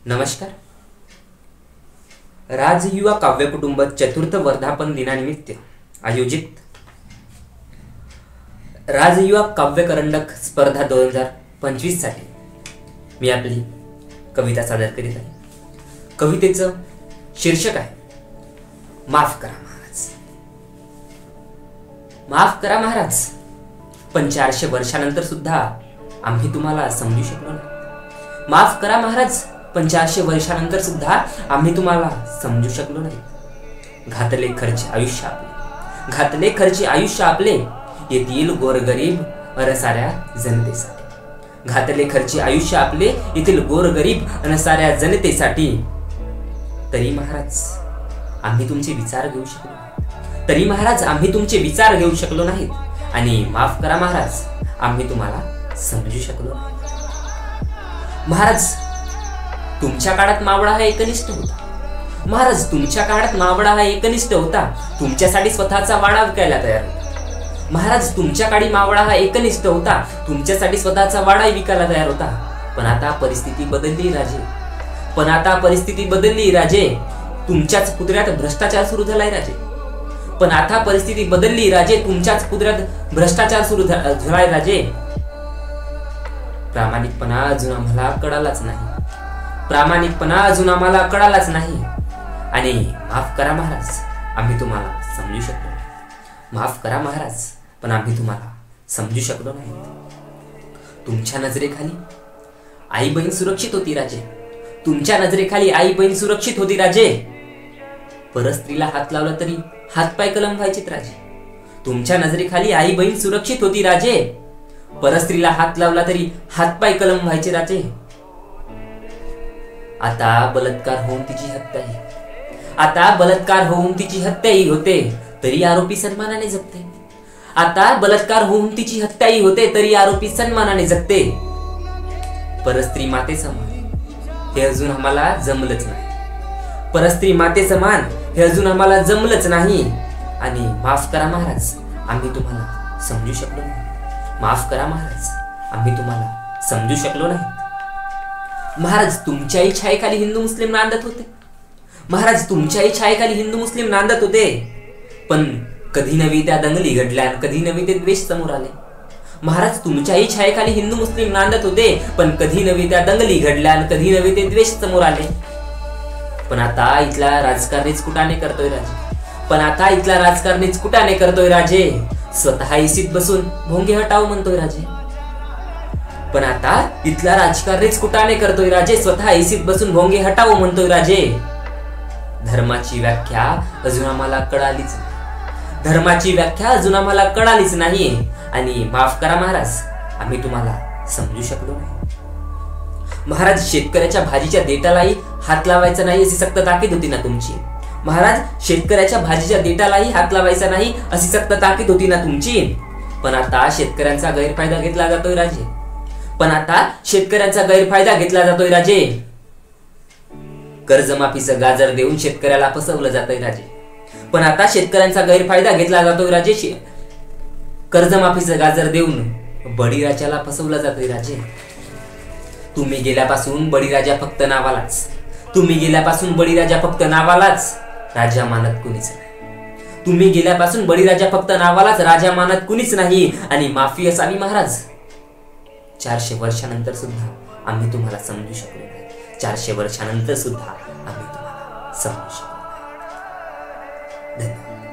नमस्कार. राजयुवा काव्य कुटुंब चतुर्थ वर्धापन दिनानिमित्त आयोजित राजयुवा काव्य करंडक स्पर्धा 2025 साठी मी आपली कविता सादर करीत आहे. कवितेचं शीर्षक आहे माफ करा महाराज. माफ करा महाराज, पण 400 वर्षानंतर सुद्धा आम्ही तुम्हाला समजू शकलो नाही. माफ करा महाराज, पण 400 वर्षानंतर सुद्धा आम्ही तुम्हाला समजू शकलो नाही. घातले खर्च आयुष्य आपले येथील गोरगरीब साऱ्या जनतेसाठी. घातले खर्च आयुष्य आपले येथील गोरगरीब आणि साऱ्या जनतेसाठी. तरी महाराज आम्ही तुमचे विचार घेऊ शकलो नाहीत. आणि माफ करा महाराज, आम्ही तुम्हाला समजू शकलो नाही. महाराज तुमच्या काळात मावळा हा एकनिष्ठ होता. तुमच्यासाठी स्वतःचा वाडा विकायला तयार होता. महाराज तुमच्या काळी मावळा हा एकनिष्ठ होता. तुमच्यासाठी स्वतःचा वाडा विकायला तयार होता. पण आता परिस्थिती बदलली राजे. तुमच्याच पुतळ्यात भ्रष्टाचार सुरू झालाय राजे. प्रामाणिकपणा अजून आम्हाला कळालाच नाही. आणि माफ करा महाराज, आम्ही तुम्हाला समजू शकलो नाही. माफ करा महाराज, पण आम्ही तुम्हाला समजू शकलो नाही. तुमच्या नजरेखाली आई बहीण सुरक्षित होती राजे. परस्त्रीला हात लावला तरी हातपाय कलम व्हायचेत राजे. तुमच्या नजरेखाली आई बहीण सुरक्षित होती राजे. परस्त्रीला हात लावला तरी हातपाय कलम व्हायचे राजे. आता बलात्कार होऊन तिची हत्याही होते तरी आरोपी सन्मानाने जगते. परस्त्री माते समान हे अजून आम्हाला जमलंच नाही. आणि माफ करा महाराज, आम्ही तुम्हाला समजू शकलो नाही. महाराज तुमच्याही छायेखाली हिंदू मुस्लिम नांदत होते. पण कधी नव्हे त्या दंगली घडल्या, कधी नव्हे ते द्वेष समोर आले. महाराज तुमच्याही छायेखाली हिंदू मुस्लिम नांदत होते. पण कधी नव्हे त्या दंगली घडल्या, कधी नव्हे ते द्वेष समोर आले. पण आता इथला राजकारणीच कुटाने करतोय राजे. स्वतः एसीत बसून भोंगे हटाव म्हणतोय राजे. धर्माची व्याख्या अजून आम्हाला कळालीच नाही. आणि माफ करा महाराज, आम्ही तुम्हाला समजू शकलो नाही. महाराज शेतकऱ्याच्या भाजीच्या देठालाही हात लावायचा नाही अशी सक्त ताकीद होती ना तुमची. पण आता शेतकऱ्यांचा गैरफायदा घेतला जातोय राजे. कर्जमाफीचं गाजर देऊन शेतकऱ्याला फसवलं जातंय राजे. कर्जमाफीचं गाजर देऊन बळीराजाला फसवलं जातंय राजे. तुम्ही गेल्यापासून बळीराजा फक्त नावालाच राजा मानत कुणीच नाही. आणि माफी असावी महाराज, 400 वर्षानंतर सुद्धा आम्ही तुम्हाला समजू शकलो नाही. धन्यवाद.